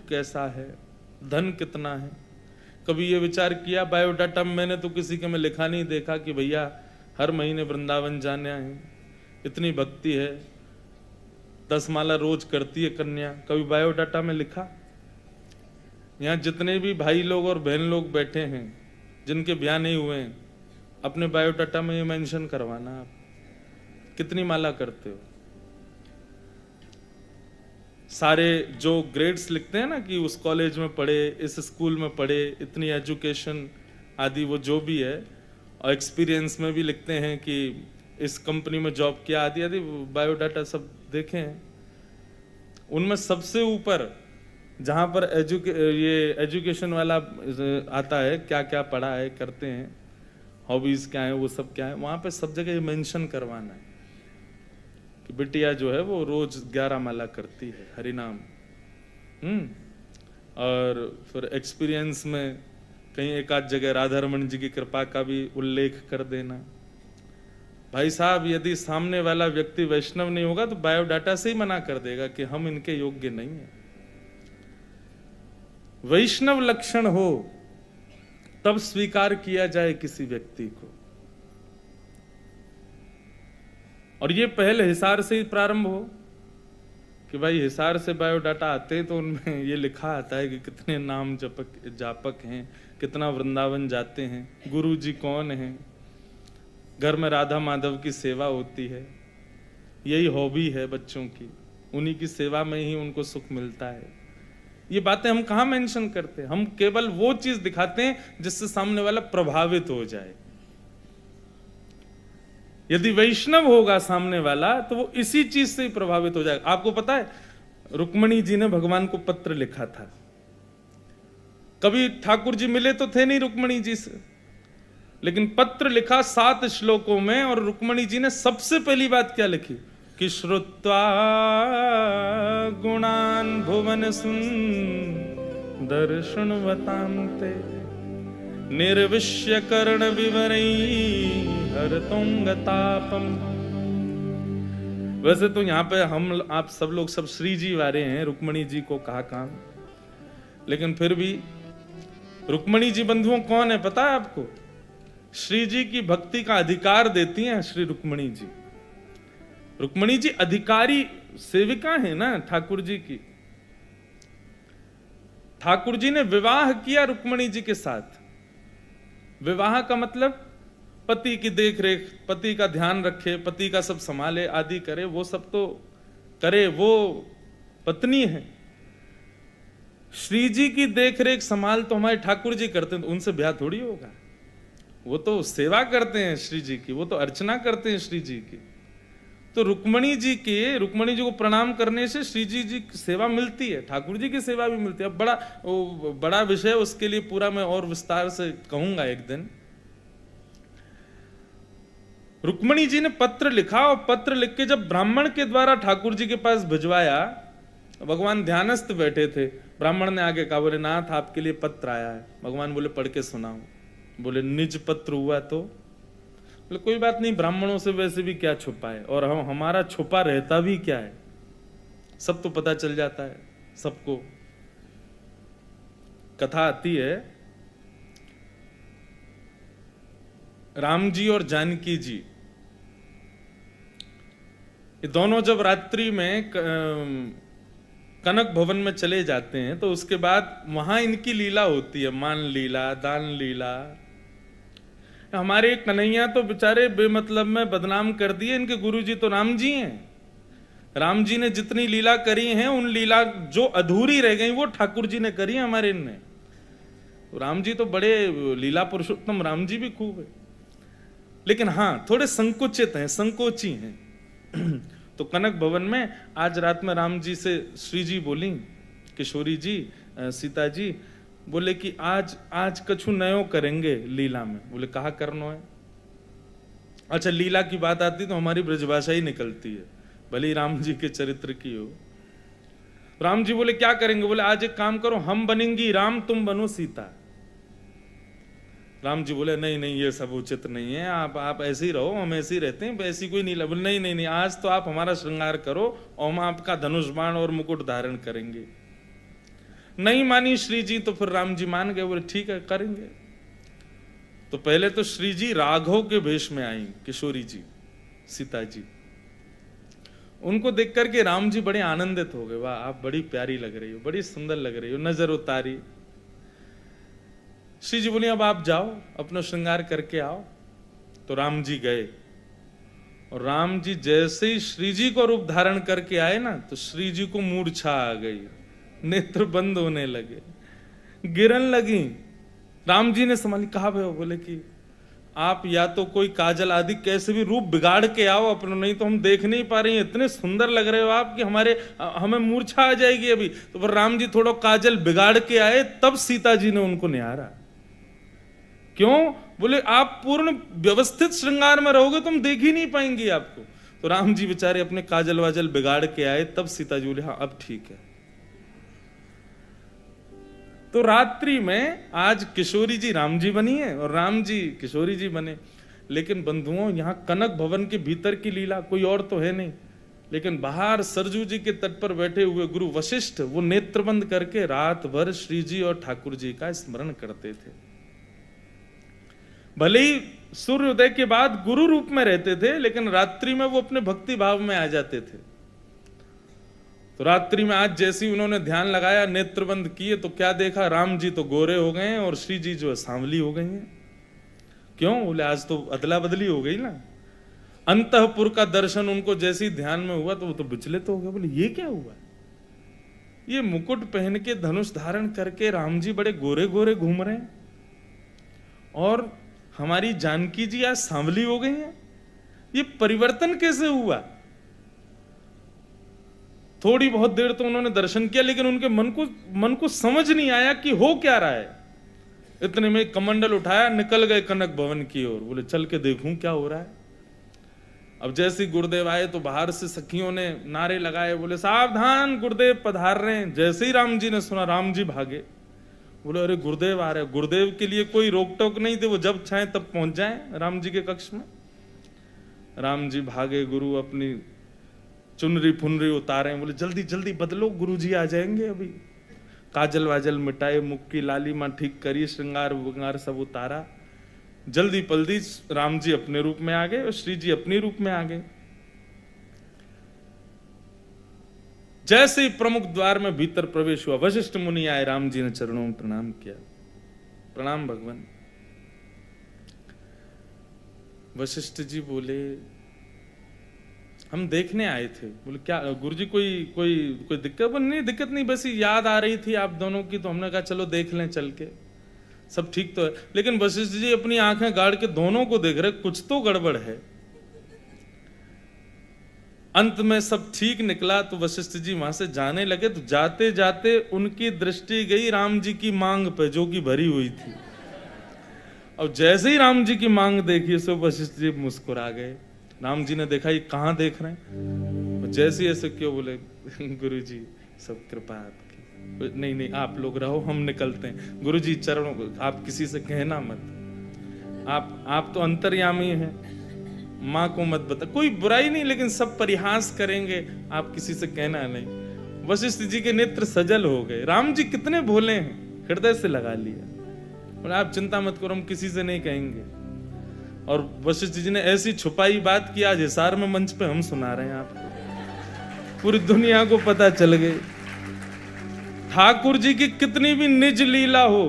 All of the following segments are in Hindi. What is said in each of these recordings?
कैसा है, धन कितना है। कभी ये विचार किया बायोडाटा में, मैंने तो किसी के में लिखा नहीं देखा कि भैया हर महीने वृंदावन जाना है, इतनी भक्ति है, 10 माला रोज करती है कन्या, कभी बायोडाटा में लिखा? यहाँ जितने भी भाई लोग और बहन लोग बैठे हैं जिनके ब्याह नहीं हुए हैं, अपने बायोडाटा में ये मेंशन करवाना आप कितनी माला करते हो। सारे जो ग्रेड्स लिखते हैं ना कि उस कॉलेज में पढ़े, इस स्कूल में पढ़े, इतनी एजुकेशन आदि, वो जो भी है, और एक्सपीरियंस में भी लिखते हैं कि इस कंपनी में जॉब किया आदि आदि, बायोडाटा सब देखे हैं। उनमें सबसे ऊपर जहाँ पर ये एजुकेशन वाला आता है, क्या क्या पढ़ा है, करते हैं, हॉबीज क्या है, वो सब क्या है, वहाँ पे सब जगह ये मेंशन करवाना है कि बिटिया जो है वो रोज 11 माला करती है हरिनाम। और फिर एक्सपीरियंस में कहीं एक आध जगह राधा रमन जी की कृपा का भी उल्लेख कर देना। भाई साहब, यदि सामने वाला व्यक्ति वैष्णव नहीं होगा तो बायोडाटा से ही मना कर देगा कि हम इनके योग्य नहीं है। वैष्णव लक्षण हो तब स्वीकार किया जाए किसी व्यक्ति को। और ये पहले हिसार से ही प्रारंभ हो कि भाई हिसार से बायोडाटा आते हैं तो उनमें ये लिखा आता है कि कितने नाम जापक हैं, कितना वृंदावन जाते हैं, गुरु जी कौन हैं, घर में राधा माधव की सेवा होती है, यही हॉबी है बच्चों की, उन्हीं की सेवा में ही उनको सुख मिलता है। ये बातें हम कहाँ मेंशन करते हैं? हम केवल वो चीज दिखाते हैं जिससे सामने वाला प्रभावित हो जाए। यदि वैष्णव होगा सामने वाला तो वो इसी चीज से ही प्रभावित हो जाएगा। आपको पता है रुक्मणी जी ने भगवान को पत्र लिखा था। कभी ठाकुर जी मिले तो थे नहीं रुक्मणी जी से, लेकिन पत्र लिखा 7 श्लोकों में, और रुक्मणी जी ने सबसे पहली बात क्या लिखी कि श्रुत्वा गुणान भुवन सुंदर शृण्वतान्ते निर्विश्य कर्ण विवरै हरतुंगतापम। वैसे तो यहाँ पे हम आप सब लोग सब श्री जी वाले हैं, रुक्मणी जी को कहा काम, लेकिन फिर भी रुक्मणी जी बंधुओं कौन है पता है आपको? श्री जी की भक्ति का अधिकार देती हैं श्री रुक्मणी जी। रुक्मणी जी अधिकारी सेविका है ना ठाकुर जी की। ठाकुर जी ने विवाह किया रुक्मणी जी के साथ। विवाह का मतलब पति की देखरेख, पति का ध्यान रखे, पति का सब संभाले आदि करे, वो सब तो करे, वो पत्नी है। श्री जी की देखरेख संभाल तो हमारे ठाकुर जी करते हैं, तो उनसे ब्याह थोड़ी होगा। वो तो सेवा करते हैं श्री जी की, वो तो अर्चना करते हैं श्री जी की। तो रुक्मणी जी को प्रणाम करने से श्री जी की सेवा मिलती है, ठाकुर जी की सेवा भी मिलती है। अब बड़ा विषय, उसके लिए पूरा मैं और विस्तार से कहूंगा एक दिन। रुक्मणी जी ने पत्र लिखा, और पत्र लिख के जब ब्राह्मण के द्वारा ठाकुर जी के पास भिजवाया, भगवान ध्यानस्थ बैठे थे, ब्राह्मण ने आगे कहा, बोले नाथ आपके लिए पत्र आया है। भगवान बोले पढ़ के सुनाओ। बोले निज पत्र हुआ तो? बोले कोई बात नहीं, ब्राह्मणों से वैसे भी क्या छुपा है, और हमारा छुपा रहता भी क्या है, सब तो पता चल जाता है सबको। कथा आती है, राम जी और जानकी जी ये दोनों जब रात्रि में कनक भवन में चले जाते हैं, तो उसके बाद वहां इनकी लीला होती है, मान लीला, दान लीला। हमारे कन्हैया तो बेचारे बेमतलब में बदनाम कर दिए, इनके गुरुजी तो राम जी हैं। राम जी ने जितनी लीला करी हैं, उन लीला जो अधूरी रह गई वो ठाकुर जी ने करी हमारे इनने। तो राम जी तो बड़े लीला पुरुषोत्तम, राम जी भी खूब है, लेकिन हाँ थोड़े संकुचित हैं, संकोची हैं। तो कनक भवन में आज रात में राम जी से श्री जी बोली, किशोरी जी, सीता जी, बोले कि आज कछु नयो करेंगे लीला में। बोले कहा करनो है? अच्छा, लीला की बात आती तो हमारी ब्रजभाषा ही निकलती है, भले राम जी के चरित्र की हो। राम जी बोले क्या करेंगे? बोले आज एक काम करो, हम बनेंगी राम, तुम बनो सीता। राम जी बोले नहीं नहीं, ये सब उचित नहीं है, आप ऐसे ही रहो, हम ऐसे ही रहते हैं, ऐसी कोई नहीं। बोले नहीं नहीं नहीं, आज तो आप हमारा श्रृंगार करो और हम आपका धनुष बाण और मुकुट धारण करेंगे। नहीं मानी श्री जी तो फिर राम जी मान गए, बोले ठीक है करेंगे। तो पहले तो श्री जी राघव के वेश में आई, किशोरी जी सीता जी। उनको देख करके राम जी बड़े आनंदित हो गए, वाह आप बड़ी प्यारी लग रही हो, बड़ी सुंदर लग रही हो, नजर उतारी। श्री जी बोले अब आप जाओ अपना श्रृंगार करके आओ। तो राम जी गए, और राम जी जैसे ही श्री जी को रूप धारण करके आए ना, तो श्री जी को मूर्छा आ गई, नेत्र बंद होने लगे, गिरन लगी। राम जी ने संभाली, कहा भाई, बोले कि आप या तो कोई काजल आदि कैसे भी रूप बिगाड़ के आओ अपना, नहीं तो हम देख नहीं पा रहे हैं, इतने सुंदर लग रहे हो आप कि हमें मूर्छा आ जाएगी अभी। तो फिर राम जी थोड़ा काजल बिगाड़ के आए, तब सीता जी ने उनको निहारा। क्यों? बोले आप पूर्ण व्यवस्थित श्रृंगार में रहोगे तो हम देख ही नहीं पाएंगे आपको। तो राम जी बेचारे अपने काजल वाजल बिगाड़ के आए, तब सीता जी बोले हाँ अब ठीक है। तो रात्रि में आज किशोरी जी राम जी बनी है और राम जी किशोरी जी बने। लेकिन बंधुओं, यहां कनक भवन के भीतर की लीला कोई और तो है नहीं, लेकिन बाहर सरजू जी के तट पर बैठे हुए गुरु वशिष्ठ वो नेत्रबंद करके रात भर श्री जी और ठाकुर जी का स्मरण करते थे। भले ही सूर्योदय के बाद गुरु रूप में रहते थे, लेकिन रात्रि में वो अपने भक्ति भाव में आ जाते थे। तो रात्रि में आज जैसे ही उन्होंने ध्यान लगाया, नेत्रबंद किए, तो क्या देखा, राम जी तो गोरे हो गए हैं और श्री जी जो है सांवली हो गई हैं। क्यों? बोले आज तो अदला बदली हो गई ना। अंतःपुर का दर्शन उनको जैसे ही ध्यान में हुआ तो वो तो विचलित हो गए। बोले ये क्या हुआ? ये मुकुट पहन के धनुष धारण करके राम जी बड़े गोरे गोरे घूम रहे हैं और हमारी जानकी जी आज सांवली हो गई हैं। ये परिवर्तन कैसे हुआ? थोड़ी बहुत देर तो उन्होंने दर्शन किया, लेकिन उनके मन को समझ नहीं आया कि हो क्या रहा है। इतने में कमंडल उठाया, निकल गए कनक भवन की ओर। बोले चल के देखूं क्या हो रहा है। अब जैसे ही गुरुदेव आए तो बाहर से सखियों ने नारे लगाए, बोले सावधान गुरुदेव पधार रहे हैं। जैसे ही राम जी ने सुना, राम जी भागे। बोले अरे गुरुदेव आ रहे। गुरुदेव के लिए कोई रोक टोक नहीं थे, वो जब चाहे तब पहुंच जाए राम जी के कक्ष में। राम जी भागे, गुरु अपनी चुनरी फुनरी उतारे, बोले जल्दी जल्दी बदलो, गुरु जी आ जाएंगे अभी। काजल वाजल मिटाए, मुख की लालिमा ठीक करी, श्रृंगार विंगार सब उतारा। जल्दी पल्दी राम जी अपने रूप में आ गए और श्री जी अपने रूप में आ गए। जैसे ही प्रमुख द्वार में भीतर प्रवेश हुआ, वशिष्ठ मुनि आए, राम जी ने चरणों में प्रणाम किया। प्रणाम भगवान। वशिष्ठ जी बोले हम देखने आए थे। बोले क्या गुरुजी कोई दिक्कत? नहीं दिक्कत नहीं, बस याद आ रही थी आप दोनों की, तो हमने कहा चलो देख लें चल के, सब ठीक तो है। लेकिन वशिष्ठ जी अपनी आंखें गाड़ के दोनों को देख रहे, कुछ तो गड़बड़ है। अंत में सब ठीक निकला तो वशिष्ठ जी वहां से जाने लगे, तो जाते जाते उनकी दृष्टि गई राम जी की मांग पे जो कि भरी हुई थी। और जैसे ही राम जी की मांग देखी, सो वशिष्ठ जी मुस्कुरा गए। राम जी ने देखा ये कहां देख रहे हैं, जैसे ऐसे क्यों? बोले गुरु जी सब कृपा आपकी। नहीं नहीं आप लोग रहो, हम निकलते हैं। गुरु जी चरणों, आप किसी से कहना मत, आप तो अंतर्यामी हैं, माँ को मत बता। कोई बुराई नहीं, लेकिन सब परिहास करेंगे, आप किसी से कहना नहीं। वशिष्ठ जी के नेत्र सजल हो गए। राम जी कितने भोले हैं, हृदय से लगा लिया। और आप चिंता मत करो, हम किसी से नहीं कहेंगे। और वशिष्ठ जी ने ऐसी छुपाई बात की, आज हिसार में मंच पे हम सुना रहे हैं आपको, पूरी दुनिया को पता चल गई। ठाकुर जी की कितनी भी निज लीला हो,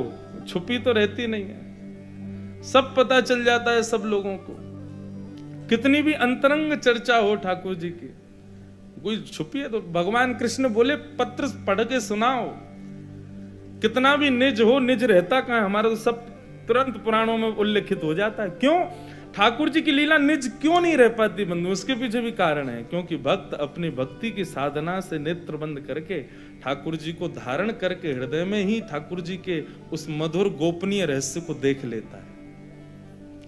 छुपी तो रहती नहीं है, सब पता चल जाता है सब लोगों को। कितनी भी अंतरंग चर्चा हो ठाकुर जी की, कोई छुपी है तो भगवान कृष्ण बोले पत्र पढ़ के सुनाओ। कितना भी निज हो, निज रहता कहां? हमारा तो सब तुरंत पुराणों में उल्लेखित हो जाता है। क्यों? ठाकुर जी की लीला निज क्यों नहीं रह पाती बंधु? उसके पीछे भी कारण है, क्योंकि भक्त अपनी भक्ति की साधना से नेत्र बंद करके ठाकुर जी को धारण करके हृदय में ही ठाकुर जी के उस मधुर गोपनीय रहस्य को देख लेता है।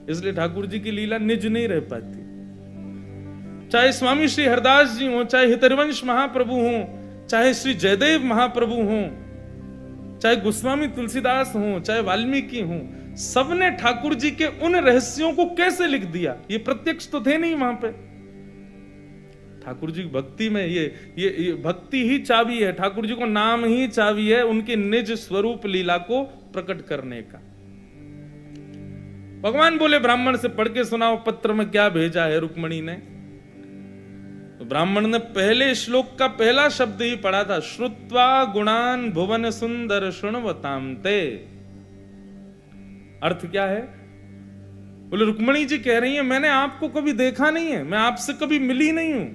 इसलिए ठाकुर जी की लीला निज नहीं रह पाती। चाहे स्वामी श्री हरदास जी हो, चाहे हितरवंश महाप्रभु हो, चाहे श्री जयदेव महाप्रभु हो, चाहे गोस्वामी तुलसीदास हो, चाहे वाल्मीकि हो, सबने ठाकुर जी के उन रहस्यों को कैसे लिख दिया? ये प्रत्यक्ष तो थे नहीं वहां पे। ठाकुर जी की भक्ति में ये भक्ति ही चाबी है, ठाकुर जी को नाम ही चाबी है उनके निज स्वरूप लीला को प्रकट करने का। भगवान बोले ब्राह्मण से पढ़ के सुनाओ पत्र में क्या भेजा है रुक्मणी ने। तो ब्राह्मण ने पहले श्लोक का पहला शब्द ही पढ़ा था, श्रुत्वा गुणान भुवन सुंदर शृण्वताम ते। अर्थ क्या है? बोले रुक्मणी जी कह रही है मैंने आपको कभी देखा नहीं है, मैं आपसे कभी मिली नहीं हूं,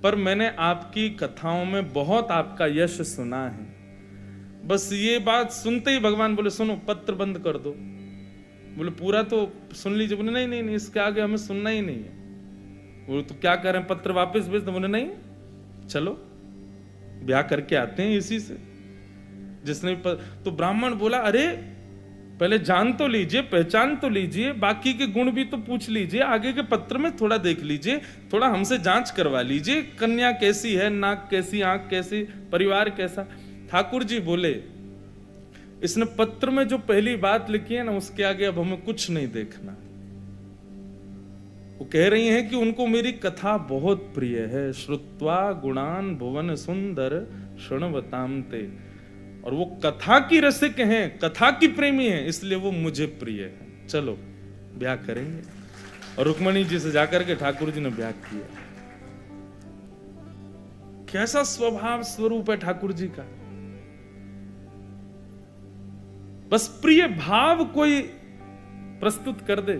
पर मैंने आपकी कथाओं में बहुत आपका यश सुना है। बस ये बात सुनते ही भगवान बोले सुनो पत्र बंद कर दो। बोले पूरा तो सुन लीजिए। बोले नहीं नहीं नहीं, इसके आगे हमें सुनना ही नहीं है। बोले तो क्या करें, पत्र वापस भेज दो। बोले नहीं, चलो ब्याह करके आते हैं इसी से जिसने तो ब्राह्मण बोला अरे पहले जान तो लीजिए, पहचान तो लीजिए, बाकी के गुण भी तो पूछ लीजिए, आगे के पत्र में थोड़ा देख लीजिए, थोड़ा हमसे जांच करवा लीजिए, कन्या कैसी है, नाक कैसी, आंख कैसी, परिवार कैसा। ठाकुर जी बोले इसने पत्र में जो पहली बात लिखी है ना उसके आगे अब हमें कुछ नहीं देखना। वो कह रही हैं कि उनको मेरी कथा बहुत प्रिय है, श्रुत्वा गुणान भुवन सुंदर शृण्वताम ते। और वो कथा की रसिक हैं, कथा की प्रेमी हैं, इसलिए वो मुझे प्रिय है। चलो ब्याह करेंगे। और रुक्मणी जी से जाकर के ठाकुर जी ने ब्याह किया। कैसा स्वभाव स्वरूप है ठाकुर जी का। बस प्रिय भाव कोई प्रस्तुत कर दे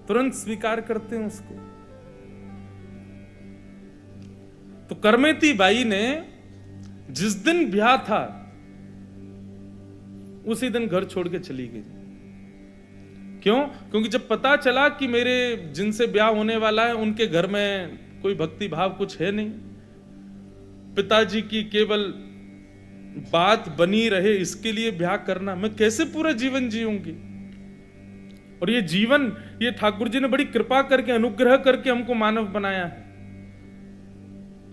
तुरंत स्वीकार करते हैं उसको। तो करमेती बाई ने जिस दिन ब्याह था उसी दिन घर छोड़ के चली गई। क्यों? क्योंकि जब पता चला कि मेरे जिनसे ब्याह होने वाला है उनके घर में कोई भक्ति भाव कुछ है नहीं, पिताजी की केवल बात बनी रहे इसके लिए ब्याह करना, मैं कैसे पूरा जीवन जीऊंगी। और ये जीवन ये ठाकुर जी ने बड़ी कृपा करके अनुग्रह करके हमको मानव बनाया है।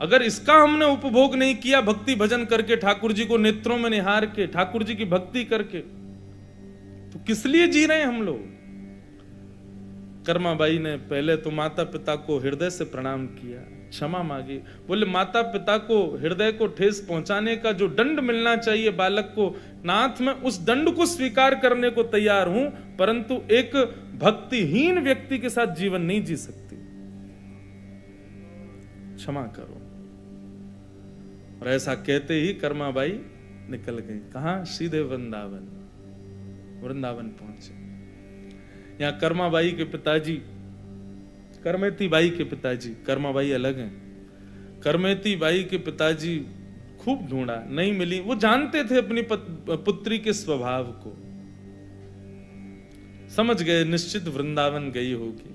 अगर इसका हमने उपभोग नहीं किया भक्ति भजन करके, ठाकुर जी को नेत्रों में निहार के, ठाकुर जी की भक्ति करके, तो किस लिए जी रहे हैं हम लोग। कर्माबाई ने पहले तो माता पिता को हृदय से प्रणाम किया, क्षमा मांगी। बोले माता पिता को हृदय को ठेस पहुंचाने का जो दंड मिलना चाहिए बालक को, नाथ मैं उस दंड को स्वीकार करने को तैयार हूं, परंतु एक भक्तिहीन व्यक्ति के साथ जीवन नहीं जी सकती, क्षमा करो। और ऐसा कहते ही कर्माबाई निकल गई। कहां? सीधे वृंदावन। वृंदावन पहुंचे। यहां कर्माबाई के पिताजी, करमेती बाई के पिताजी, कर्माबाई अलग हैं, करमेती बाई के पिताजी खूब ढूंढा, नहीं मिली। वो जानते थे अपनी पुत्री के स्वभाव को, समझ गए निश्चित वृंदावन गई होगी।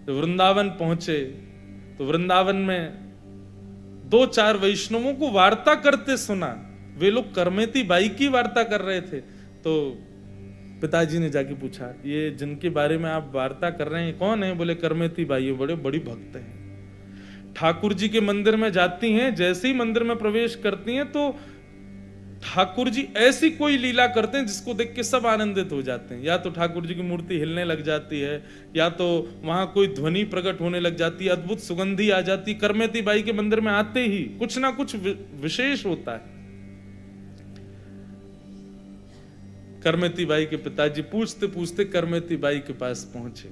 तो वृंदावन पहुंचे तो वृंदावन में 2-4 वैष्णवों को वार्ता करते सुना। वे लोग करमेती बाई की वार्ता कर रहे थे। तो पिताजी ने जाके पूछा ये जिनके बारे में आप वार्ता कर रहे हैं कौन है? बोले करमेती बाई, बड़े बड़ी भक्त हैं, ठाकुर जी के मंदिर में जाती हैं, जैसे ही मंदिर में प्रवेश करती हैं तो ठाकुर जी ऐसी कोई लीला करते हैं जिसको देख के सब आनंदित हो जाते हैं। या तो ठाकुर जी की मूर्ति हिलने लग जाती है, या तो वहां कोई ध्वनि प्रकट होने लग जाती है, अद्भुत सुगंधी आ जाती। करमेती बाई के मंदिर में आते ही कुछ ना कुछ विशेष होता है। करमेती बाई के पिताजी पूछते पूछते करमेती बाई के पास पहुंचे।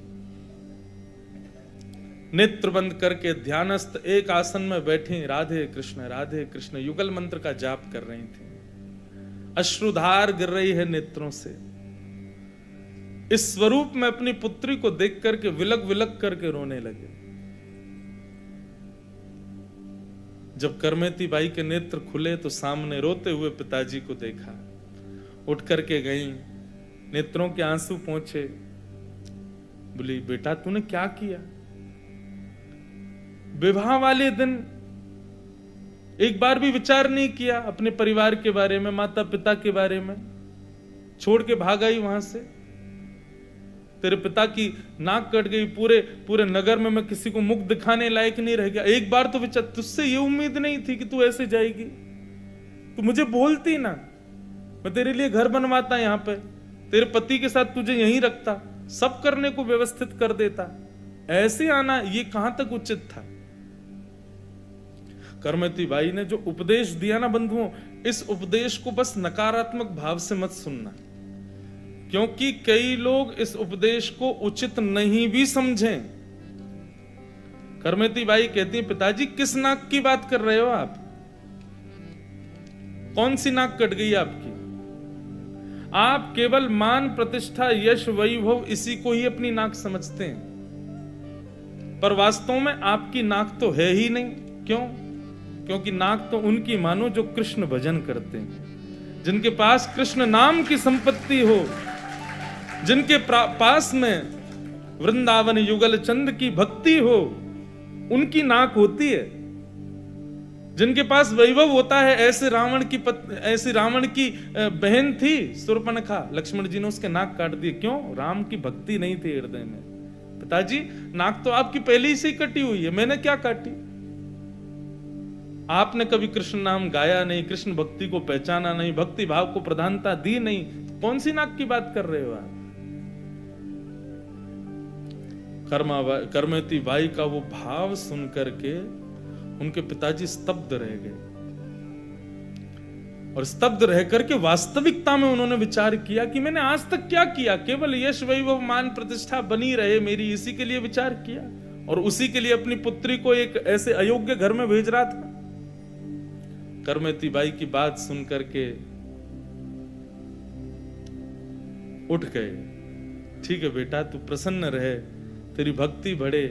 नेत्र बंद करके ध्यानस्थ एक आसन में बैठी राधे कृष्ण युगल मंत्र का जाप कर रही थी। अश्रुधार गिर रही है नेत्रों से। इस स्वरूप में अपनी पुत्री को देख करके विलक विलक करके रोने लगे। जब करमेती बाई के नेत्र खुले तो सामने रोते हुए पिताजी को देखा। उठ करके गई, नेत्रों के आंसू पहुंचे। बोली बेटा तूने क्या किया? विवाह वाले दिन एक बार भी विचार नहीं किया अपने परिवार के बारे में, माता पिता के बारे में, छोड़ के भाग आई वहां से। तेरे पिता की नाक कट गई, पूरे नगर में मैं किसी को मुख दिखाने लायक नहीं रह गया। एक बार तो विचार, तुझसे ये उम्मीद नहीं थी कि तू ऐसे जाएगी, तू मुझे बोलती ना, मैं तेरे लिए घर बनवाता यहां पे, तेरे पति के साथ तुझे यहीं रखता, सब करने को व्यवस्थित कर देता। ऐसे आना ये कहां तक उचित था? करमती बाई ने जो उपदेश दिया ना बंधुओं, इस उपदेश को बस नकारात्मक भाव से मत सुनना, क्योंकि कई लोग इस उपदेश को उचित नहीं भी समझें। करमती बाई कहती है, पिताजी किस नाक की बात कर रहे हो आप? कौन सी नाक कट गई आपकी? आप केवल मान, प्रतिष्ठा, यश, वैभव इसी को ही अपनी नाक समझते हैं, पर वास्तव में आपकी नाक तो है ही नहीं। क्यों? क्योंकि नाक तो उनकी मानो जो कृष्ण भजन करते हैं, जिनके पास कृष्ण नाम की संपत्ति हो, जिनके पास में वृंदावन युगल चंद की भक्ति हो, उनकी नाक होती है। जिनके पास वैभव होता है, ऐसे रावण की बहन थी शूर्पणखा, लक्ष्मण जी ने उसके नाक काट दिए। क्यों? राम की भक्ति नहीं थी हृदय में। पिताजी नाक तो आपकी पहले ही से कटी हुई है, मैंने क्या काटी? आपने कभी कृष्ण नाम गाया नहीं, कृष्ण भक्ति को पहचाना नहीं, भक्ति भाव को प्रधानता दी नहीं, कौन सी नाक की बात कर रहे हो आप? करमती बाई का वो भाव सुन करके उनके पिताजी स्तब्ध रह गए, और स्तब्ध रह करके वास्तविकता में उन्होंने विचार किया कि मैंने आज तक क्या किया? केवल यश, वैभव, मान, प्रतिष्ठा बनी रहे मेरी, इसी के लिए विचार किया, और उसी के लिए अपनी पुत्री को एक ऐसे अयोग्य घर में भेज रहा था। करमती बाई की बात सुन करके उठ गए। ठीक है बेटा, तू प्रसन्न रहे, तेरी भक्ति बढ़े,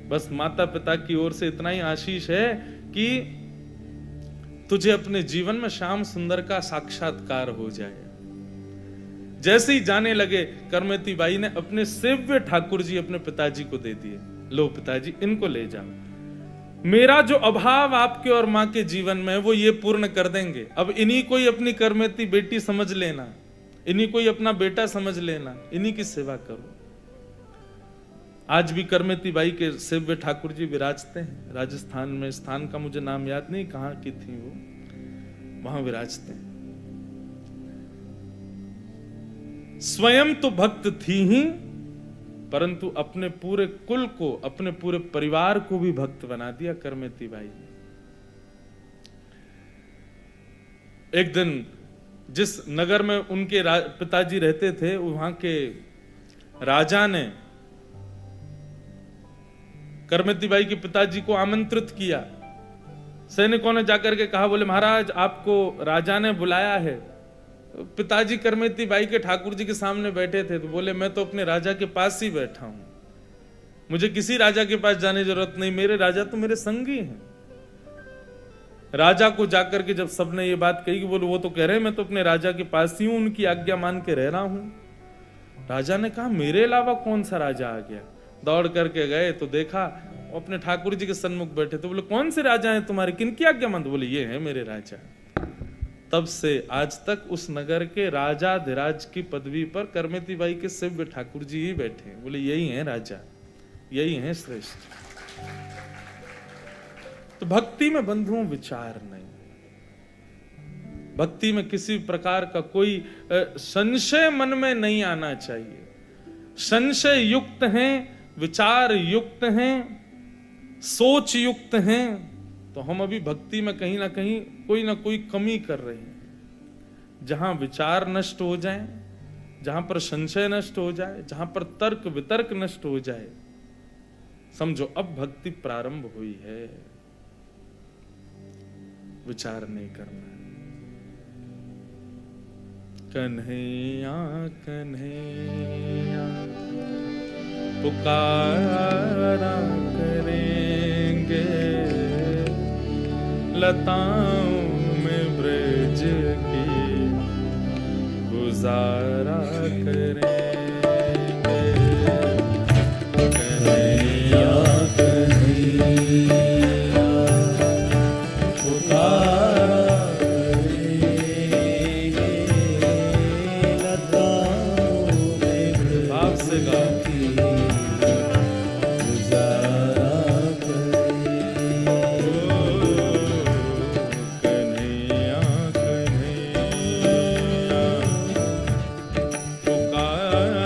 बस माता पिता की ओर से इतना ही आशीष है कि तुझे अपने जीवन में श्याम सुंदर का साक्षात्कार हो जाए। जैसे ही जाने लगे, करमती बाई ने अपने सेव्य ठाकुर जी अपने पिताजी को दे दिए। लो पिताजी, इनको ले जाओ, मेरा जो अभाव आपके और मां के जीवन में है वो ये पूर्ण कर देंगे। अब इन्हीं को ही अपनी करमती बेटी समझ लेना, इन्हीं को ही अपना बेटा समझ लेना, इन्हीं की सेवा करो। आज भी करमती बाई के सेव्य ठाकुर जी विराजते हैं राजस्थान में, स्थान का मुझे नाम याद नहीं कहां की थी वो, वहां विराजते हैं। स्वयं तो भक्त थी ही, परंतु अपने पूरे कुल को, अपने पूरे परिवार को भी भक्त बना दिया करमती बाई ने। एक दिन जिस नगर में उनके पिताजी रहते थे, वहां के राजा ने करमती बाई के पिताजी को आमंत्रित किया। सैनिकों ने जाकर के कहा, बोले महाराज आपको राजा ने बुलाया है। पिताजी करमती बाई के ठाकुर जी के सामने बैठे थे, तो बोले मैं तो अपने राजा के पास ही बैठा हूं, मुझे किसी राजा के पास जाने की जरूरत नहीं, मेरे राजा तो मेरे संगी हैं। राजा को जाकर के जब सबने ये बात कही कि बोले वो तो कह रहे हैं मैं तो अपने राजा के पास ही हूं, उनकी आज्ञा मान के रह रहा हूं। राजा ने कहा, मेरे अलावा कौन सा राजा आ गया? दौड़ करके गए तो देखा अपने ठाकुर जी के सन्मुख बैठे। तो बोले कौन से राजा हैं तुम्हारे, किनकी आज्ञा मानते? बोले ये हैं मेरे राजा। तब से आज तक उस नगर के राजाधिराज की पदवी पर करमती बाई के सेव्य ठाकुर जी ही बैठे हैं। बोले यही हैं राजा, यही हैं श्रेष्ठ। तो भक्ति में बंधुओं विचार नहीं, भक्ति में किसी प्रकार का कोई संशय मन में नहीं आना चाहिए। संशय युक्त हैं, विचार युक्त हैं, सोच युक्त हैं, तो हम अभी भक्ति में कहीं ना कहीं कोई ना कोई कमी कर रहे हैं। जहां विचार नष्ट हो जाए, जहां पर संशय नष्ट हो जाए, जहां पर तर्क वितर्क नष्ट हो जाए, समझो अब भक्ति प्रारंभ हुई है। विचार नहीं करना। कन्हैया कन्हैया पुकारा करेंगे, लताओं में ब्रज की गुजारा करेंगे। कन्हैया कन्हैया पुकारा करेंगे, लताओं में भाव से गाओ। पुकारा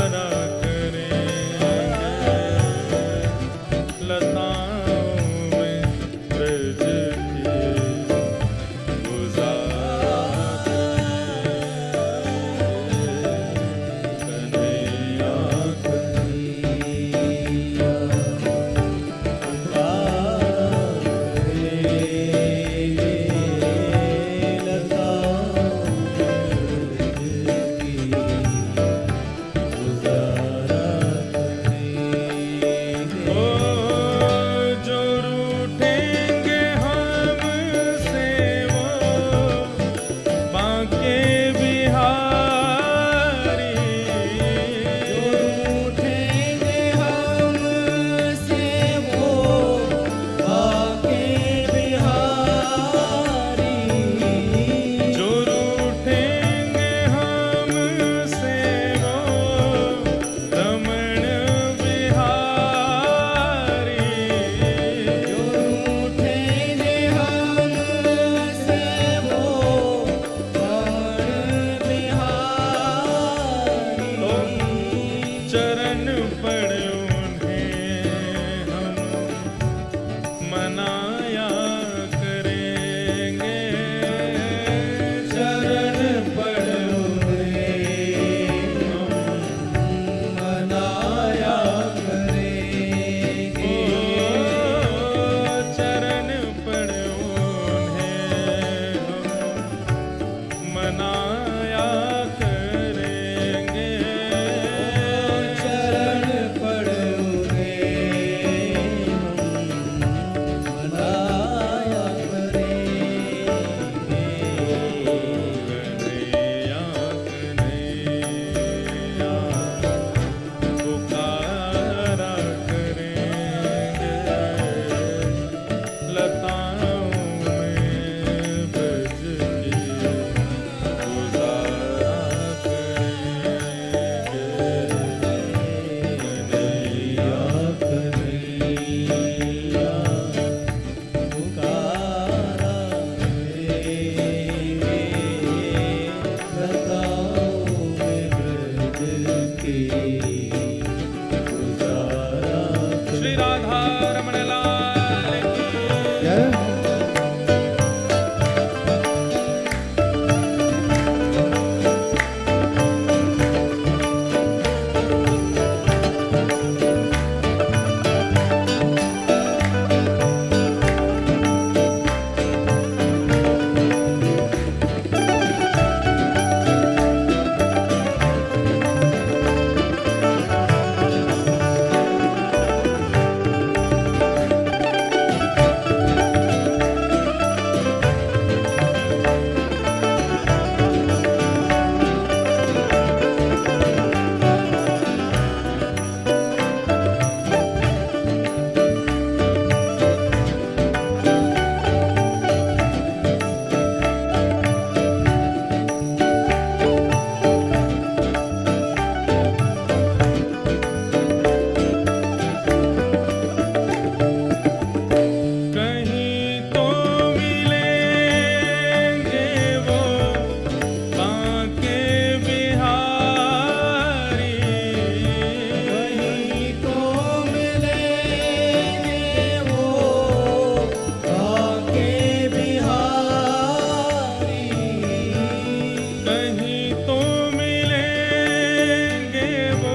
कहीं तो मिलेंगे वो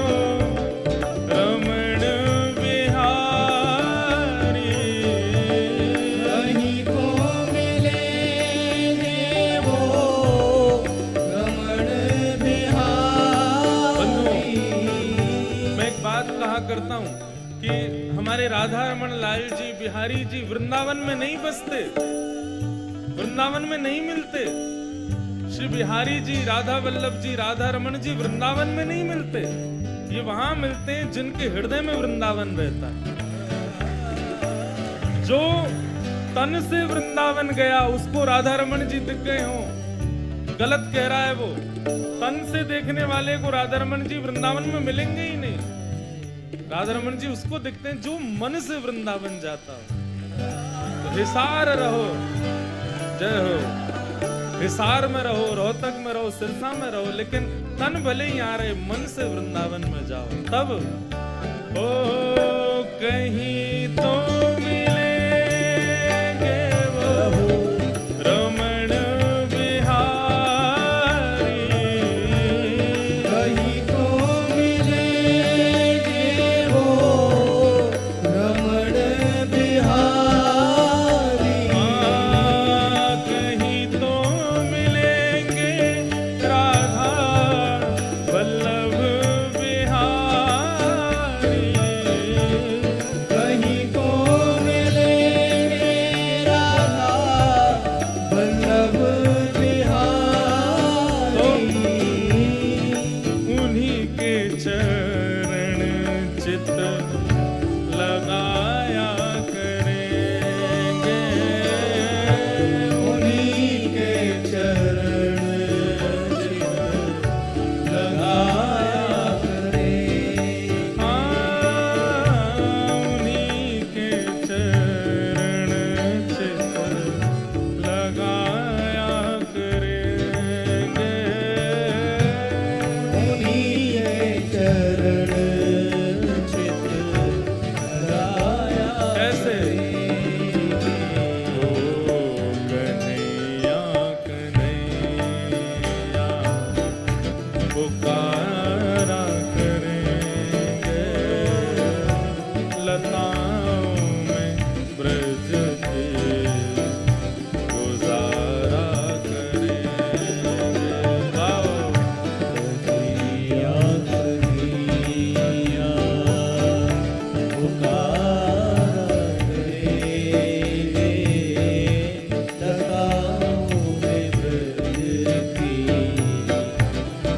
रमण बिहारी, कहीं तो मिलेंगे वो रमण बिहारी। मैं एक बात कहा करता हूँ कि हमारे राधा रमन लाल जी बिहारी जी वृंदावन में नहीं बसते, वृंदावन में नहीं मिलते। श्री बिहारी जी, राधा वल्लभ जी, राधा रमन जी वृंदावन में नहीं मिलते। ये वहां मिलते हैं जिनके हृदय में वृंदावन रहता है। जो तन से वृंदावन गया उसको राधा रमन जी दिख गए हों, गलत कह रहा है वो। तन से देखने वाले को राधा रमन जी वृंदावन में मिलेंगे ही नहीं। राधा रमन जी उसको दिखते हैं जो मन से वृंदावन जाता हो। तो हिसार रहो, जय हो, हिसार में रहो, रोहतक में रहो, सिरसा में रहो, लेकिन तन भले ही आ रहे, मन से वृंदावन में जाओ तब। ओ कहीं तो मिलेंगे वो रमण बिहारी, कहीं तो मिलेंगे वो रमण बिहारी। कहीं तो मिलेंगे राधा वल्लभ बिहारी, कहीं तो मिलेंगे राधा वल्लभ बिहारी। उन्हीं के चरण चित लगाया करेंगे, उन्हीं के चरण चित लगाया करें। उन्हीं के चरण चित लगाया करेंगे। उन्हीं के चरण चित लगाया ऐसे ओ कन्हैया कन्हैया पुकारा करेंगे, लताओं में ब्रज के गुजारा करेंगे। गाओ कन्हैया कन्हैया पुकारा करेंगे, लताओं में ब्रज की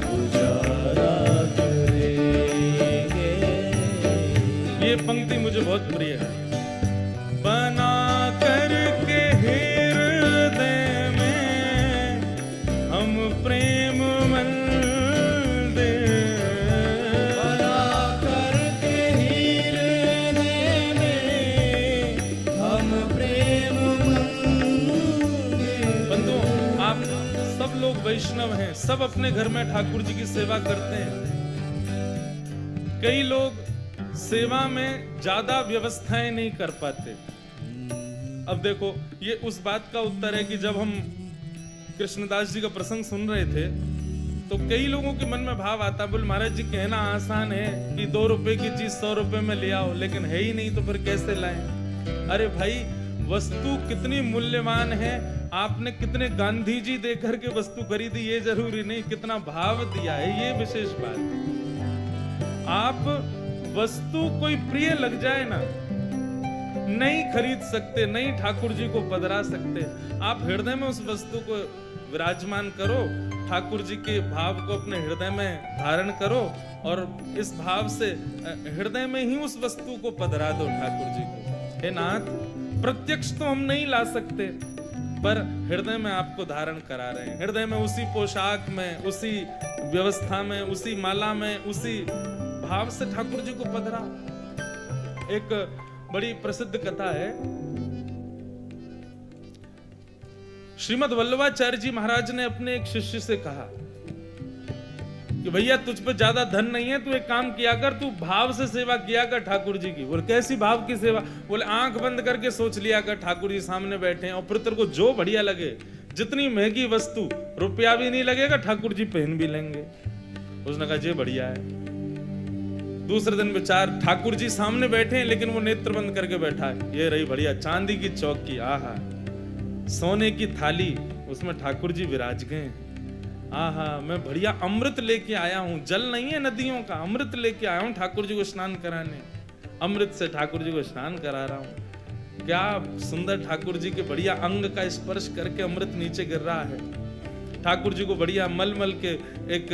गुजारा करेंगे। ये पंक्ति मुझे बहुत प्रिय है। बना करके हृदय में हम प्रेम मंदिर, बना करके हृदय में हम प्रेम मंदिर। बंधुओं, आप सब लोग वैष्णव हैं, सब अपने घर में ठाकुर जी की सेवा करते हैं। कई लोग सेवा में ज्यादा व्यवस्थाएं नहीं कर पाते। अब देखो, ये उस बात का उत्तर है कि जब हम कृष्णदास जी का प्रसंग सुन रहे थे तो कई लोगों के मन में भाव आता, बोल महाराज जी कहना आसान है कि 2 रुपए की चीज 100 रुपए में ले आओ, लेकिन है ही नहीं तो फिर कैसे लाएं? अरे भाई, वस्तु कितनी मूल्यवान है, आपने कितने गांधी जी देकर के वस्तु खरीदी ये जरूरी नहीं, कितना भाव दिया है ये विशेष बात है। आप वस्तु कोई प्रिय लग जाए ना, नहीं खरीद सकते, नहीं ठाकुर जी को पधरा सकते। आप हृदय में उस वस्तु को विराजमान करो, ठाकुर जी के भाव को अपने हृदय में धारण करो और इस भाव से हृदय में ही उस वस्तु को पधरा दो ठाकुर जी को। हे नाथ, प्रत्यक्ष तो हम नहीं ला सकते, पर हृदय में आपको धारण करा रहे हैं। हृदय में उसी पोशाक में, उसी व्यवस्था में, उसी माला में, उसी भाव से ठाकुर जी को पधरा। एक बड़ी प्रसिद्ध कथा है। श्रीमद् वल्लभाचार्य जी महाराज ने अपने एक शिष्य से कहा कि भैया तुझ पे ज्यादा धन नहीं है, तू एक काम किया कर, तू भाव से सेवा किया कर ठाकुर जी की। बोले कैसी भाव की सेवा? बोले आंख बंद करके सोच लिया कर ठाकुर जी सामने बैठे हैं और फिर तेरे को जो बढ़िया लगे जितनी महंगी वस्तु, रुपया भी नहीं लगेगा, ठाकुर जी पहन भी लेंगे। उसने कहा ये बढ़िया है। दूसरे दिन बेचार ठाकुर जी सामने बैठे हैं, लेकिन वो नेत्र बंद करके बैठा है। ये रही बढ़िया चांदी की चौकी, आहा, सोने की थाली, उसमें ठाकुर जी विराज गए। आहा, मैं बढ़िया अमृत लेके आया हूं, जल नहीं है नदियों का, अमृत लेके आया हूं ठाकुर जी को स्नान कराने। अमृत से ठाकुर जी को स्नान करा रहा हूं। क्या सुंदर ठाकुर जी के बढ़िया अंग का स्पर्श करके अमृत नीचे गिर रहा है। ठाकुर जी को बढ़िया मलमल के एक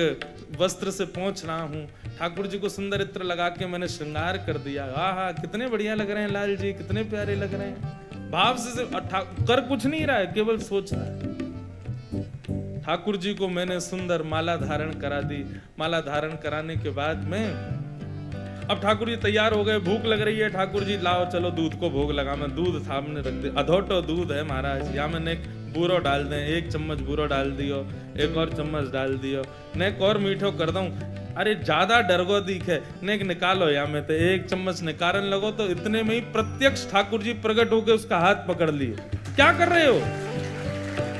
वस्त्र से पहुंच रहा हूं। ठाकुर जी को सुंदर इत्र लगा के मैंने श्रृंगार कर दिया। आहा, कितने बढ़िया लग रहे हैं लाल जी, कितने प्यारे लग रहे हैं। भाव से कर कुछ नहीं रहा है, केवल सोच रहा है। ठाकुर जी को मैंने सुंदर माला धारण करा दी। माला धारण कराने के बाद में अब ठाकुर जी तैयार हो गए। भूख लग रही है, ठाकुर जी लाओ चलो दूध को भोग लगा। मैं दूध सामने रख दे, अधोटो दूध है महाराज, या मैंने एक बूरो डाल दें, 1 चम्मच बूरो डाल दियो, 1 और चम्मच डाल दियो, ने एक और मीठो कर दूं। अरे ज्यादा डरगो दिखे, ने एक निकालो, या में तो 1 चम्मच निकालन लगो, तो इतने में ही प्रत्यक्ष ठाकुर जी प्रकट होकर उसका हाथ पकड़ लिए। क्या कर रहे हो?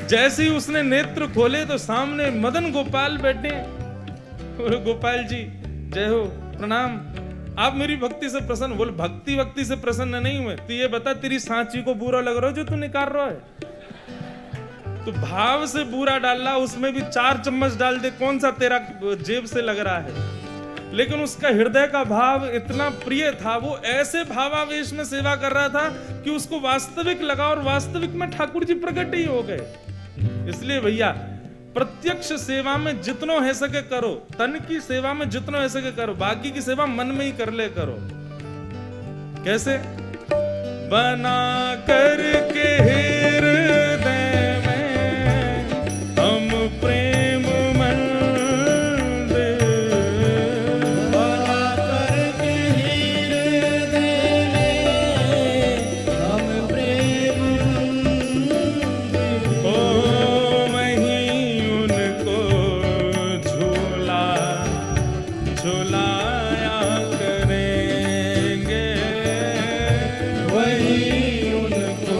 जैसे ही उसने नेत्र खोले तो सामने मदन गोपाल बैठे। गोपाल जी जय हो, प्रणाम, आप मेरी भक्ति से प्रसन्न? बोले भक्ति से प्रसन्न नहीं हुए, तो ये बता तेरी सांची को बुरा लग रहा हो जो तू निकाल रहा है? तो भाव से बुरा डाला, उसमें भी 4 चम्मच डाल दे, कौन सा तेरा जेब से लग रहा है? लेकिन उसका हृदय का भाव इतना प्रिय था, वो ऐसे भावावेश में सेवा कर रहा था कि उसको वास्तविक लगा, और वास्तविक में ठाकुर जी प्रकट ही हो गए। इसलिए भैया प्रत्यक्ष सेवा में जितनो है सके करो, तन की सेवा में जितनो है सके करो, बाकी की सेवा मन में ही कर ले करो। कैसे? बना करके हृदय में हम प्रेम मंदिर, बना करके हृदय में हम प्रेम मंदिर, ओ वहीं उनको झूला झुलाया करेंगे, वहीं उनको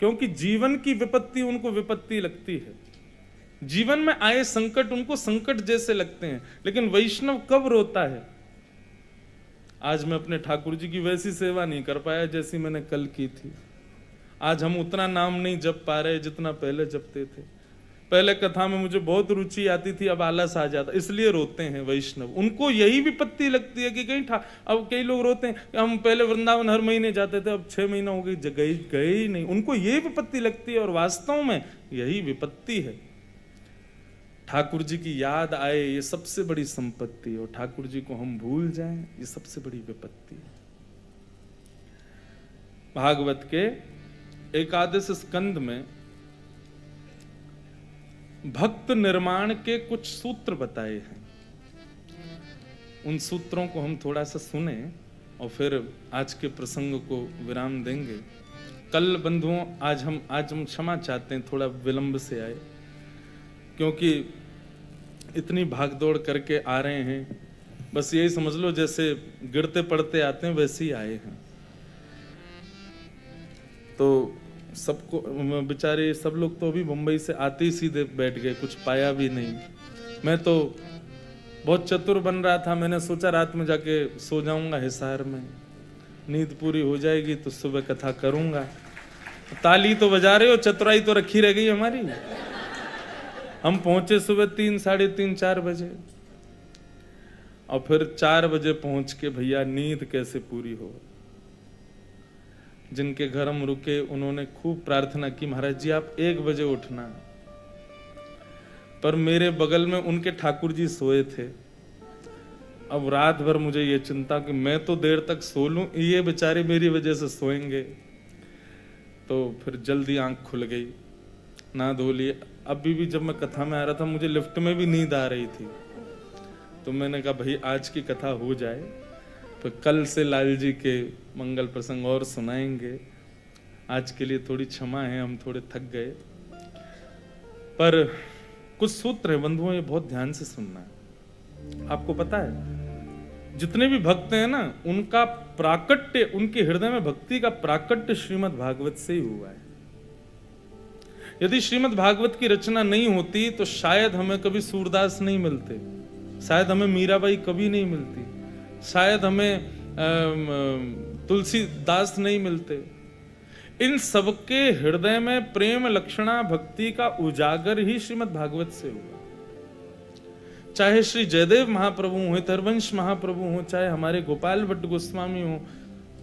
क्योंकि जीवन की विपत्ति उनको विपत्ति लगती है, जीवन में आए संकट उनको संकट जैसे लगते हैं। लेकिन वैष्णव कब रोता है? आज मैं अपने ठाकुर जी की वैसी सेवा नहीं कर पाया जैसी मैंने कल की थी। आज हम उतना नाम नहीं जप पा रहे जितना पहले जपते थे। पहले कथा में मुझे बहुत रुचि आती थी, अब आलस आ जाता, इसलिए रोते हैं वैष्णव। उनको यही विपत्ति लगती है कि कहीं अब कई लोग रोते हैं कि हम पहले वृंदावन हर महीने जाते थे, अब 6 महीना हो गई गए ही नहीं। उनको ये विपत्ति लगती है और वास्तव में यही विपत्ति है। ठाकुर जी की याद आए ये सबसे बड़ी संपत्ति है, और ठाकुर जी को हम भूल जाएं ये सबसे बड़ी विपत्ति है। भागवत के एकादश स्कंद में भक्त निर्माण के कुछ सूत्र बताए हैं। उन सूत्रों को हम थोड़ा सा सुने और फिर आज के प्रसंग को विराम देंगे। कल बंधुओं आज हम क्षमा चाहते हैं, थोड़ा विलंब से आए, क्योंकि इतनी भागदौड़ करके आ रहे हैं, बस यही समझ लो जैसे गिरते पड़ते आते हैं वैसे ही आए हैं। तो सबको बेचारे सब लोग तो अभी मुंबई से आते ही सीधे बैठ गए, कुछ पाया भी नहीं। मैं तो बहुत चतुर बन रहा था, मैंने सोचा रात में जाके सो जाऊंगा हिसार में, नींद पूरी हो जाएगी तो सुबह कथा करूंगा। ताली तो बजा रहे हो, चतुराई तो रखी रह गई हमारी। हम पहुंचे सुबह 3, साढ़े 3, 4 बजे, और फिर 4 बजे पहुंच के भैया नींद कैसे पूरी हो। जिनके घर हम रुके उन्होंने खूब प्रार्थना की, महाराज जी आप 1 बजे उठना। पर मेरे बगल में उनके ठाकुर जी सोए थे। अब रात भर मुझे ये चिंता कि मैं तो देर तक सो लूं, ये बेचारे मेरी वजह से सोएंगे। तो फिर जल्दी आंख खुल गई, ना धो लिए। अभी भी जब मैं कथा में आ रहा था मुझे लिफ्ट में भी नींद आ रही थी, तो मैंने कहा भाई आज की कथा हो जाए, तो कल से लाल जी के मंगल प्रसंग और सुनाएंगे। आज के लिए थोड़ी क्षमा है, हम थोड़े थक गए। पर कुछ सूत्र है बंधुओं, ये बहुत ध्यान से सुनना है। आपको पता है जितने भी भक्त हैं ना, उनका प्राकट्य, उनके हृदय में भक्ति का प्राकट्य श्रीमद् भागवत से ही हुआ है। यदि श्रीमद् भागवत की रचना नहीं होती तो शायद हमें कभी सूरदास नहीं मिलते, शायद हमें मीराबाई कभी नहीं मिलती, शायद हमें तुलसीदास नहीं मिलते। इन सबके हृदय में प्रेम लक्षणा भक्ति का उजागर ही श्रीमद् भागवत से हुआ। चाहे श्री जयदेव महाप्रभु हो, हरवंश महाप्रभु हो, चाहे हमारे गोपाल भट्ट गोस्वामी हो,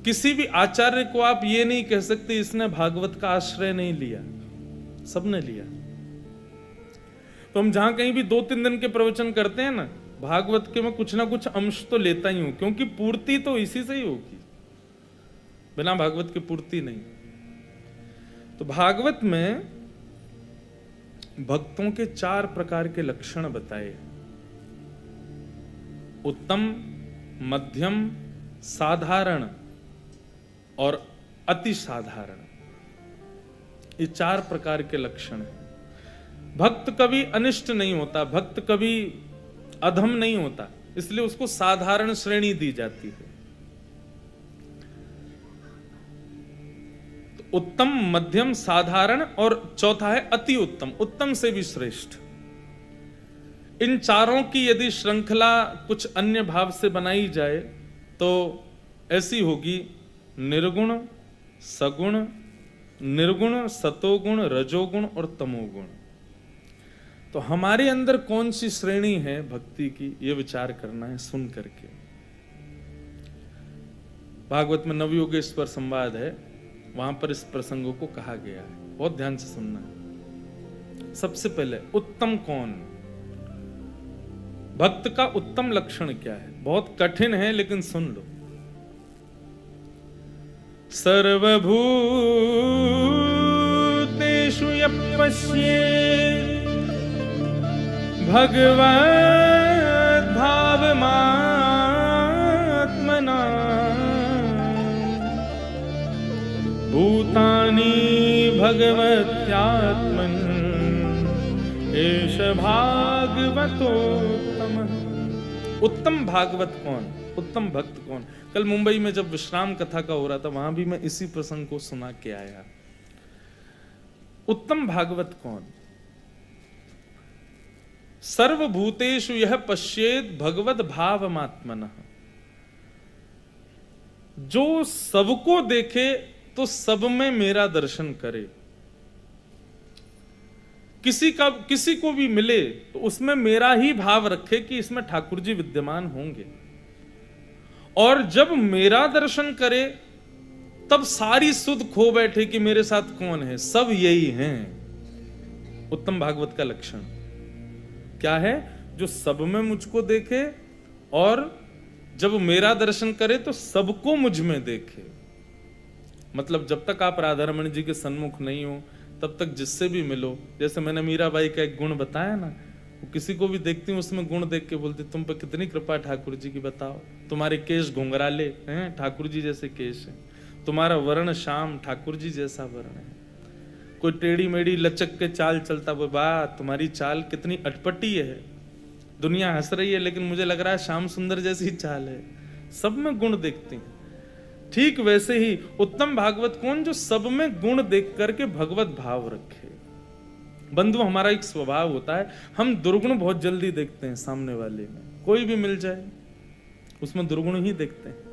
किसी भी आचार्य को आप ये नहीं कह सकते इसने भागवत का आश्रय नहीं लिया, सबने लिया। तो हम जहां कहीं भी 2-3 दिन के प्रवचन करते हैं ना, भागवत के में कुछ ना कुछ अंश तो लेता ही हूं, क्योंकि पूर्ति तो इसी से ही होगी, बिना भागवत की पूर्ति नहीं। तो भागवत में भक्तों के 4 प्रकार के लक्षण बताए, उत्तम, मध्यम, साधारण और अति साधारण। ये 4 प्रकार के लक्षण हैं। भक्त कभी अनिष्ट नहीं होता, भक्त कभी अधम नहीं होता, इसलिए उसको साधारण श्रेणी दी जाती है। तो उत्तम, मध्यम, साधारण और चौथा है अति उत्तम, उत्तम से भी श्रेष्ठ। इन चारों की यदि श्रृंखला कुछ अन्य भाव से बनाई जाए तो ऐसी होगी: निर्गुण, सगुण, निर्गुण, सतोगुण, रजोगुण और तमोगुण। तो हमारे अंदर कौन सी श्रेणी है भक्ति की, ये विचार करना है सुन करके। भागवत में नवयोगेश्वर संवाद है, वहां पर इस प्रसंगों को कहा गया है, बहुत ध्यान से सुनना है। सबसे पहले उत्तम कौन, भक्त का उत्तम लक्षण क्या है? बहुत कठिन है लेकिन सुन लो। सर्वभूतेषु यः पश्येत् भगवद्भावमात्मना भूतानि भगवत्यात्मन् एष भागवतोत्तमः। उत्तम भागवत कौन, उत्तम भक्त कौन? कल मुंबई में जब विश्राम कथा का हो रहा था, वहां भी मैं इसी प्रसंग को सुना के आया। उत्तम भागवत कौन? सर्वभूतेषु यह पश्येत भगवत भावमात्मनः, जो सबको देखे तो सब में मेरा दर्शन करे। किसी को भी मिले तो उसमें मेरा ही भाव रखे कि इसमें ठाकुर जी विद्यमान होंगे, और जब मेरा दर्शन करे तब सारी सुध खो बैठे कि मेरे साथ कौन है, सब यही हैं। उत्तम भागवत का लक्षण क्या है? जो सब में मुझको देखे और जब मेरा दर्शन करे तो सबको मुझ में देखे। मतलब जब तक आप राधारमण जी के सन्मुख नहीं हो तब तक जिससे भी मिलो, जैसे मैंने मीराबाई का एक गुण बताया ना, वो किसी को भी देखती हूँ उसमें गुण देख के बोलती तुम पे कितनी कृपा ठाकुर जी की, बताओ तुम्हारे केश घुंघराले हैं, ठाकुर जी जैसे केश हैं, तुम्हारा वर्ण श्याम, ठाकुर जी जैसा वर्ण है। कोई टेढ़ी मेढ़ी लचक के चाल चलता, वो वाह तुम्हारी चाल कितनी अटपटी है, दुनिया हंस रही है लेकिन मुझे लग रहा है श्याम सुंदर जैसी चाल है। सब में गुण देखते हैं। ठीक वैसे ही उत्तम भागवत कौन? जो सब में गुण देख करके भगवत भाव रखे। बंधु, हमारा एक स्वभाव होता है, हम दुर्गुण बहुत जल्दी देखते हैं सामने वाले में, कोई भी मिल जाए उसमें दुर्गुण ही देखते हैं।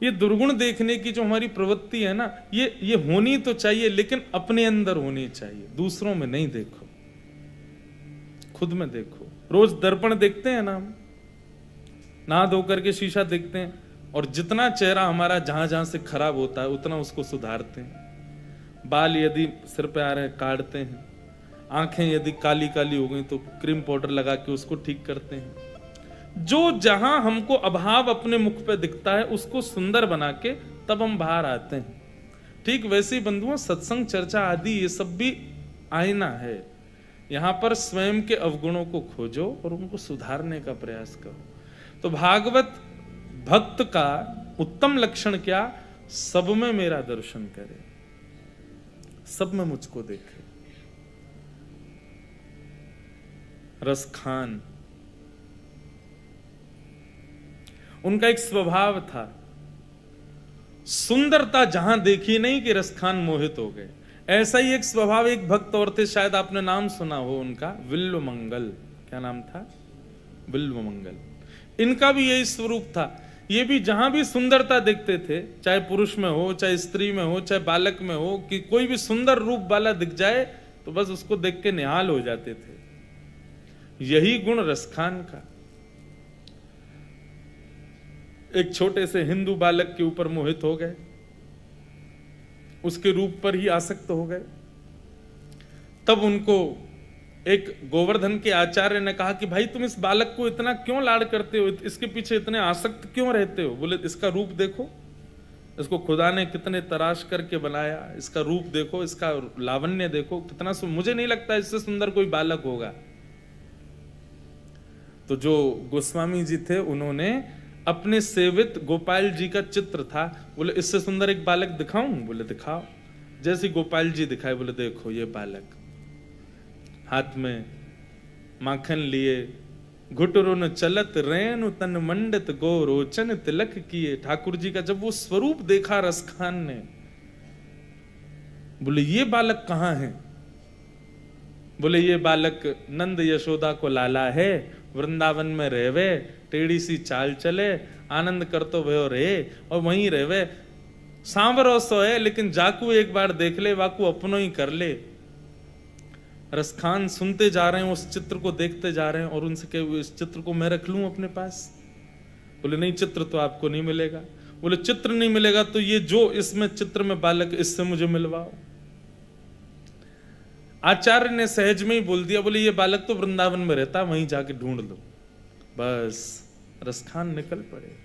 ये दुर्गुण देखने की जो हमारी प्रवृत्ति है ना, ये होनी तो चाहिए, लेकिन अपने अंदर होनी चाहिए, दूसरों में नहीं देखो, खुद में देखो। रोज दर्पण देखते हैं ना, हम नहा धो करके शीशा देखते हैं, और जितना चेहरा हमारा जहां जहां से खराब होता है उतना उसको सुधारते हैं। बाल यदि सिर पे आ रहे हैं काटते हैं, आंखें यदि काली काली हो गई तो क्रीम पाउडर लगा के उसको ठीक करते हैं। जो जहां हमको अभाव अपने मुख पे दिखता है उसको सुंदर बना के तब हम बाहर आते हैं। ठीक वैसे ही बंधुओं, सत्संग चर्चा आदि ये सब भी आईना है। यहां पर स्वयं के अवगुणों को खोजो और उनको सुधारने का प्रयास करो। तो भागवत भक्त का उत्तम लक्षण क्या? सब में मेरा दर्शन करे, सब में मुझको देखे। रसखान, उनका एक स्वभाव था, सुंदरता जहां देखी नहीं कि रसखान मोहित हो गए। ऐसा ही एक स्वभाव एक भक्त और थे, शायद आपने नाम सुना हो उनका, विल्वमंगल। क्या नाम था? विल्वमंगल। इनका भी यही स्वरूप था। ये भी जहां भी सुंदरता देखते थे, चाहे पुरुष में हो, चाहे स्त्री में हो, चाहे बालक में हो, कि कोई भी सुंदर रूप वाला दिख जाए तो बस उसको देख के निहाल हो जाते थे। यही गुण रसखान का। एक छोटे से हिंदू बालक के ऊपर मोहित हो गए, उसके रूप पर ही आसक्त हो गए। तब उनको एक गोवर्धन के आचार्य ने कहा कि भाई तुम इस बालक को इतना क्यों लाड करते हो, इसके पीछे इतने आसक्त क्यों रहते हो? बोले इसका रूप देखो, इसको खुदा ने कितने तराश करके बनाया, इसका रूप देखो, इसका लावण्य देखो, कितना मुझे नहीं लगता इससे सुंदर कोई बालक होगा। तो जो गोस्वामी जी थे उन्होंने अपने सेवित गोपाल जी का चित्र था, बोले इससे सुंदर एक बालक दिखाऊं? बोले दिखाओ। जैसे गोपाल जी दिखाए, बोले देखो ये बालक, हाथ में माखन लिए, घुटरुन चलत रेणु तन मंडित गो रोचन तिलक किए। ठाकुर जी का जब वो स्वरूप देखा रसखान ने, बोले ये बालक कहां है? बोले ये बालक नंद यशोदा को लाला है, वृंदावन में रहवे, टेढ़ी सी चाल चले, आनंद करतो भयो रे, और वहीं रहवे, सांवरो सो है लेकिन जाकू एक बार देख ले, वाकू अपनो ही कर ले। रसखान सुनते जा रहे हैं, उस चित्र को देखते जा रहे हैं, और उनसे कहे इस चित्र को मैं रख लूं अपने पास? बोले नहीं, चित्र तो आपको नहीं मिलेगा। बोले चित्र नहीं मिलेगा तो ये जो इसमें चित्र में बालक, इससे मुझे मिलवाओ। आचार्य ने सहज में ही बोल दिया, बोले ये बालक तो वृंदावन में रहता, वहीं जाके ढूंढ लो। बस रसखान निकल पड़े।